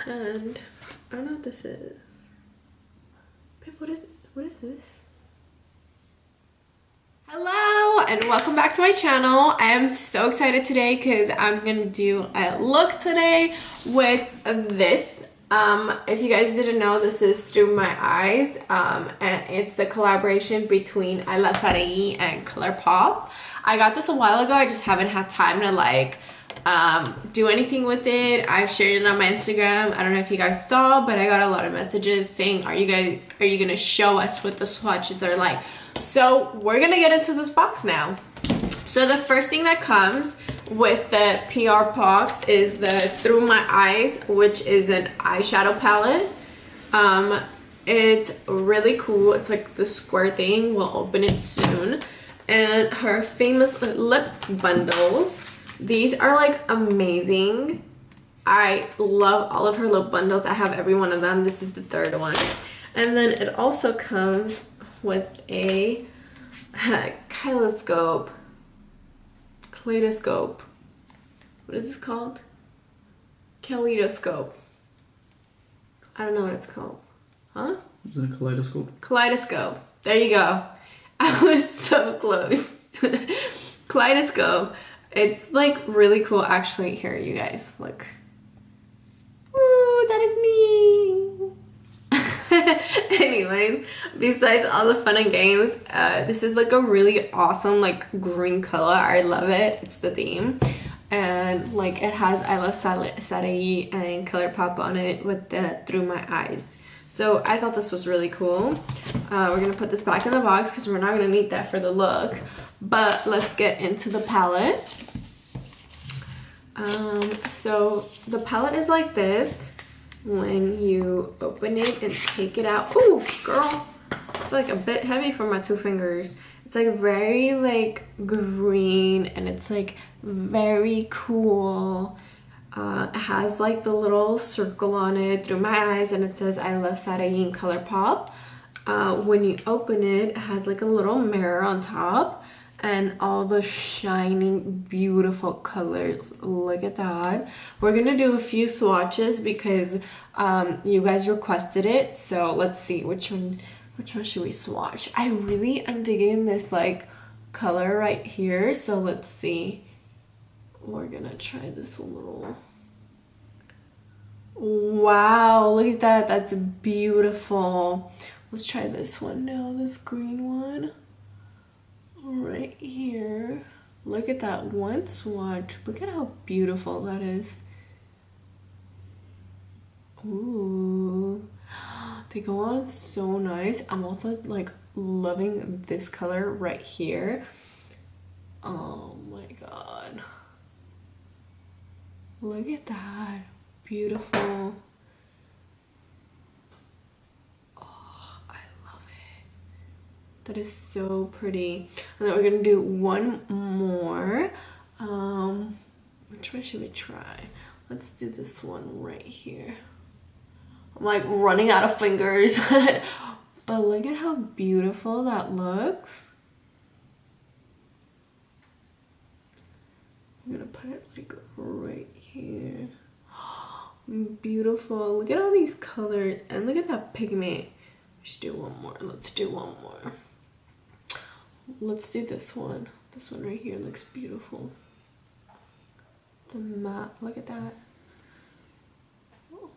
And I don't know what this is. Babe, what is this? Hello and welcome back to my channel. I am so excited today because I'm gonna do a look today with this. If you guys didn't know, this is Through My Eyes, and it's the collaboration between ILUVSARAHI and Colourpop. I got this a while ago. I just haven't had time to like do anything with it. I've shared it on my Instagram. I don't know if you guys saw, but I got a lot of messages saying, are you gonna show us what the swatches are like? So we're gonna get into this box now. So the first thing that comes with the PR box is the Through My Eyes, which is an eyeshadow palette. It's really cool. It's like the square thing. We'll open it soon. And her famous lip bundles. These are like amazing. I love all of her lip bundles. I have every one of them. This is the third one. And then it also comes with a kaleidoscope. What is this called? Kaleidoscope. I don't know what it's called. Huh? Is it a kaleidoscope? Kaleidoscope. There you go. I was so close. Kaleidoscope. It's like really cool. Actually, here you guys look. Woo, that is me. Anyways, besides all the fun and games, this is like a really awesome like green color. I love it. It's the theme. And like it has ILUVSARAHI and Colourpop on it with the Through My Eyes. So I thought this was really cool. We're gonna put this back in the box because we're not gonna need that for the look. But let's get into the palette. So the palette is like this. When you open it and take it out, ooh, girl, it's like a bit heavy for my two fingers. It's like very like green and it's like very cool. It has like the little circle on it, Through My Eyes, and it says ILUVSARAHI and Colourpop. When you open it, it has like a little mirror on top and all the shining beautiful colors. Look at that. We're gonna do a few swatches because you guys requested it, so let's see which one should we swatch. I really am digging this like color right here, so let's see. We're gonna try this a little. Wow, look at that. That's beautiful. Let's try this one now, this green one right here. Look at that one swatch. Look at how beautiful that is. Ooh, they go on so nice. I'm also like loving this color right here. Oh my god, look at that, beautiful. That is so pretty. And then we're gonna do one more. Which one should we try? Let's do this one right here. I'm like running out of fingers. But look at how beautiful that looks. I'm gonna put it like right here. Beautiful. Look at all these colors and look at that pigment. We should do one more. Let's do one more. Let's do this one. This one right here looks beautiful. It's a matte. Look at that.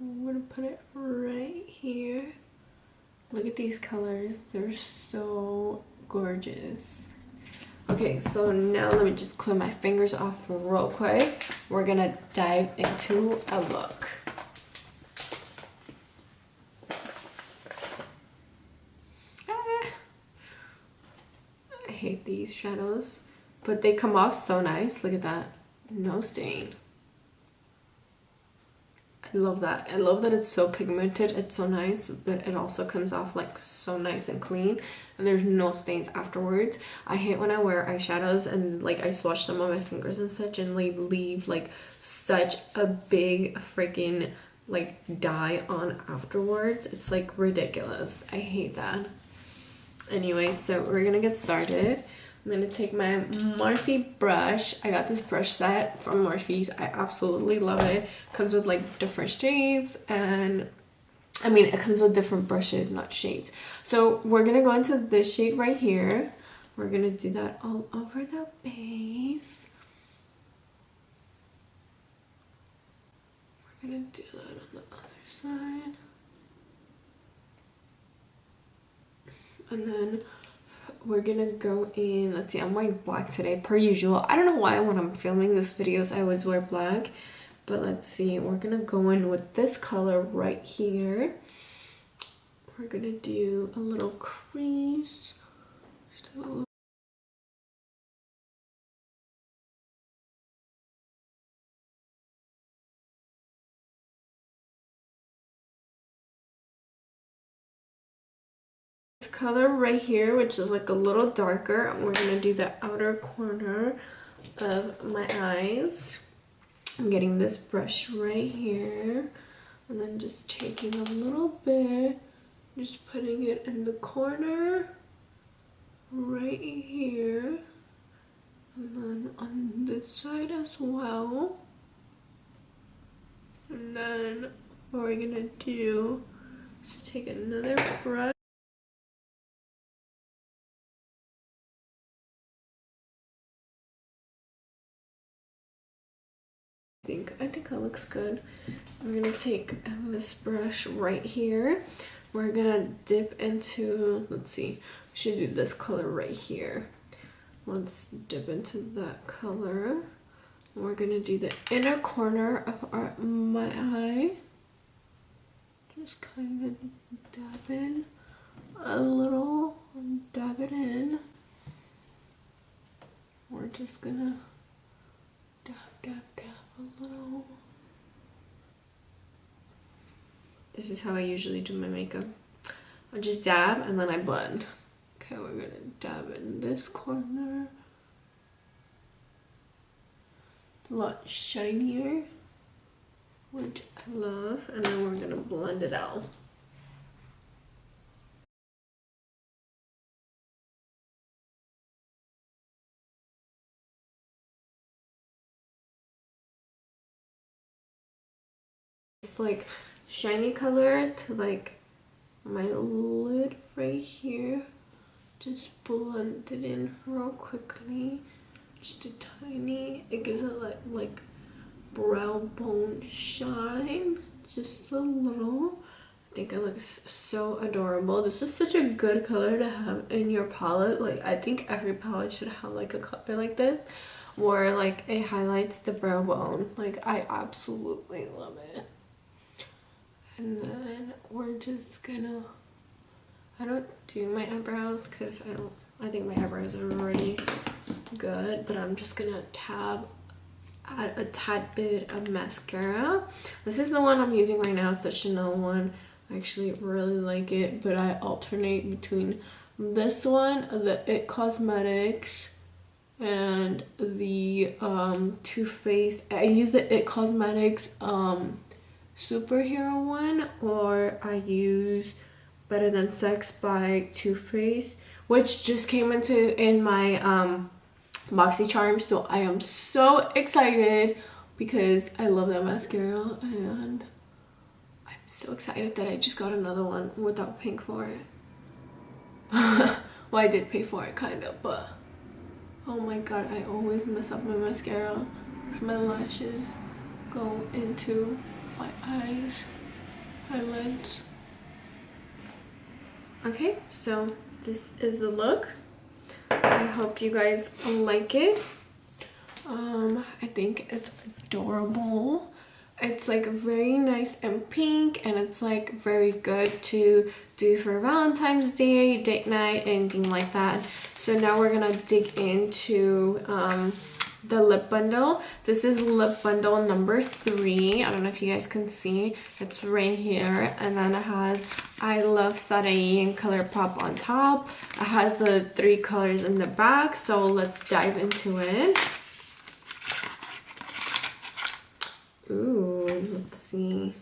I'm gonna put it right here. Look at these colors. They're so gorgeous. Okay, so now let me just clear my fingers off real quick. We're gonna dive into a look. I hate these shadows, but they come off so nice. Look at that. No stain. I love that. I love that it's so pigmented. It's so nice, but it also comes off like so nice and clean, and there's no stains afterwards. I hate when I wear eyeshadows and like I swatch some on my fingers and such and like leave like such a big freaking like dye on afterwards. It's like ridiculous. I hate that. Anyway, so we're gonna get started. I'm gonna take my Morphe brush. I got this brush set from Morphe's. I absolutely love it. Comes with like different shades, and I mean it comes with different brushes, not shades. So we're gonna go into this shade right here. We're gonna do that all over the base. We're gonna do that on the other side. And then we're gonna go in, let's see, I'm wearing black today per usual. I don't know why when I'm filming these videos I always wear black, but let's see, we're gonna go in with this color right here. We're gonna do a little crease. Color right here, which is like a little darker, and we're gonna do the outer corner of my eyes. I'm getting this brush right here, and then just taking a little bit, just putting it in the corner right here, and then on this side as well. And then what we're gonna do is take another brush. I think that looks good. I'm gonna take this brush right here. We're gonna dip into, let's see, we should do this color right here. Let's dip into that color. We're gonna do the inner corner of my eye. Just kind of dab in a little, dab it in. We're just gonna dab, dab, dab a little. This is how I usually do my makeup. I just dab and then I blend. Okay, we're gonna dab in this corner. It's a lot shinier, which I love, and then we're gonna blend it out. It's like shiny color to like my lid right here. Just blend it in real quickly. Just a tiny, it gives it like brow bone shine. Just a little. I think it looks so adorable. This is such a good color to have in your palette. Like I think every palette should have like a color like this, where like it highlights the brow bone. Like I absolutely love it. And then we're just gonna, I don't do my eyebrows because I think my eyebrows are already good, but I'm just gonna add a tad bit of mascara. This is the one I'm using right now. It's the Chanel one. I actually really like it, but I alternate between this one, the It Cosmetics, and the Too Faced. I use the It Cosmetics superhero one, or I use Better Than Sex by Too Faced, which just came in my BoxyCharm. So I am so excited because I love that mascara, and I'm so excited that I just got another one without paying for it. Well, I did pay for it kind of, but oh my god, I always mess up my mascara because my lashes go into my eyes, eyelids. Okay, so this is the look. I hope you guys like it. I think it's adorable. It's like very nice and pink, and it's like very good to do for Valentine's Day, date night, anything like that. So now we're gonna dig into the lip bundle. This is lip bundle number 3. I don't know if you guys can see. It's right here, and then it has ILUVSARAHI and Colourpop on top. It has the 3 colors in the back, so let's dive into it. Ooh, let's see.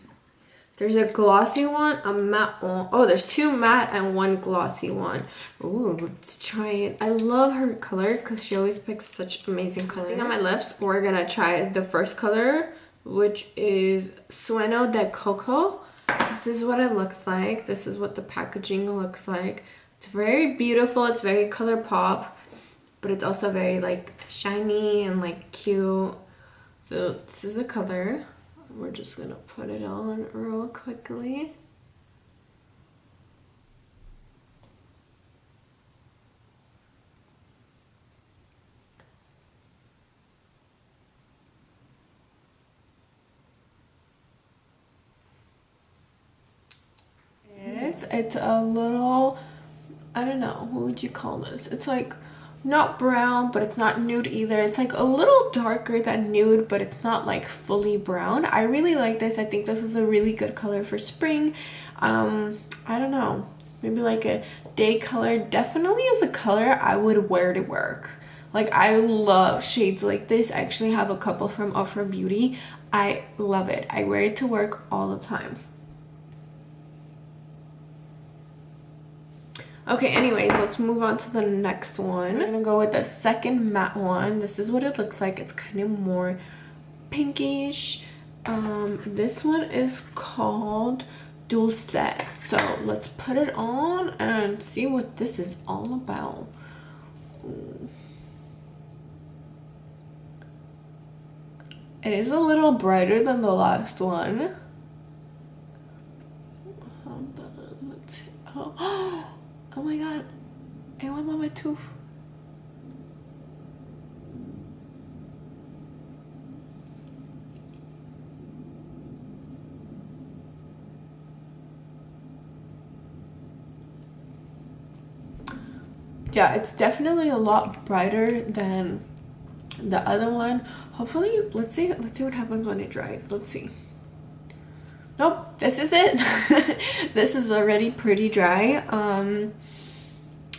There's a glossy one, a matte one. Oh, there's 2 matte and 1 glossy one. Ooh, let's try it. I love her colors because she always picks such amazing colors. On my lips, we're gonna try the first color, which is Sueño de Coco. This is what it looks like. This is what the packaging looks like. It's very beautiful. It's very Colourpop, but it's also very like shiny and like cute. So this is the color. We're just gonna put it on real quickly. It's a little, I don't know, what would you call this? It's like not brown, but it's not nude either. It's like a little darker than nude, but it's not like fully brown. I really like this. I think this is a really good color for spring. I don't know, maybe like a day color. Definitely is a color I would wear to work. Like, I love shades like this. I actually have a couple from Ofra Beauty. I love it. I wear it to work all the time. Okay, anyways, let's move on to the next one. We're gonna go with the second matte one. This is what it looks like. It's kind of more pinkish. This one is called Dulcet. So let's put it on and see what this is all about. Ooh. It is a little brighter than the last one. Let's see. Oh my god, I went on my tooth. Yeah, it's definitely a lot brighter than the other one. Hopefully, let's see what happens when it dries. Let's see. Nope, this is it. This is already pretty dry.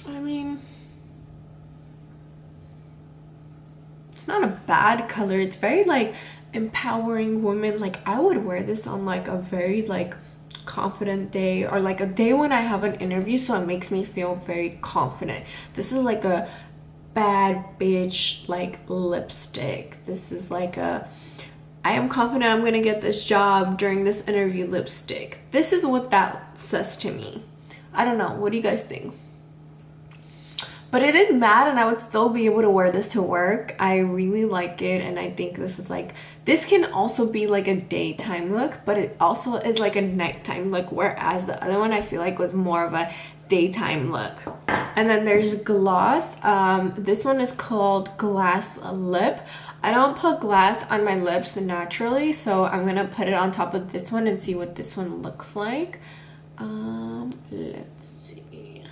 I mean, it's not a bad color. It's very like empowering woman. Like, I would wear this on like a very like confident day, or like a day when I have an interview, so it makes me feel very confident. This is like a bad bitch like lipstick. This is like a I am confident I'm gonna get this job during this interview lipstick. This is what that says to me. I don't know, what do you guys think? But it is matte and I would still be able to wear this to work. I really like it, and I think this is like, this can also be like a daytime look, but it also is like a nighttime look, whereas the other one I feel like was more of a daytime look. And then there's gloss. This one is called Glass Lip. I don't put glass on my lips naturally, so I'm gonna put it on top of this one and see what this one looks like. Let's see.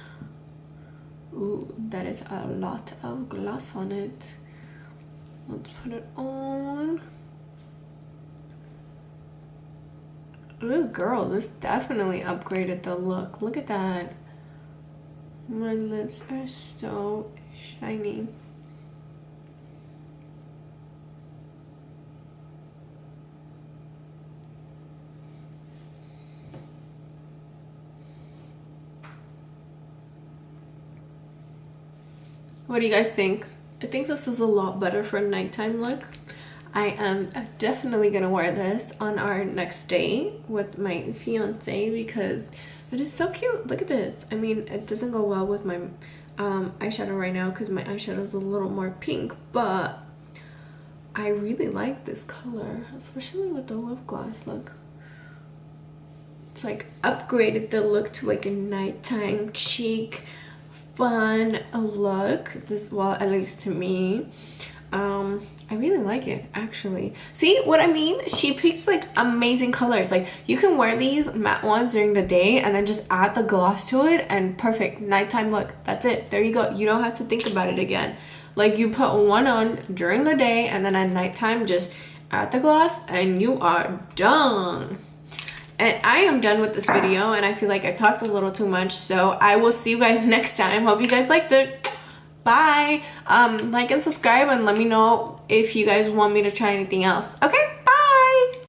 Ooh, that is a lot of gloss on it. Let's put it on. Ooh, girl, this definitely upgraded the look. Look at that. My lips are so shiny. What do you guys think? I think this is a lot better for a nighttime look. I am definitely gonna wear this on our next date with my fiance because it is so cute. Look at this. I mean, it doesn't go well with my eyeshadow right now because my eyeshadow is a little more pink, but I really like this color, especially with the lip gloss. Look, it's like upgraded the look to like a nighttime chic fun look. This, well, at least to me, I really like it actually. See what I mean? She picks like amazing colors. Like, you can wear these matte ones during the day and then just add the gloss to it and perfect nighttime look. That's it. There you go. You don't have to think about it again. Like, you put one on during the day and then at nighttime just add the gloss and you are done. And I am done with this video, and I feel like I talked a little too much, so I will see you guys next time. Hope you guys liked it. Bye. Like and subscribe, and let me know if you guys want me to try anything else. Okay?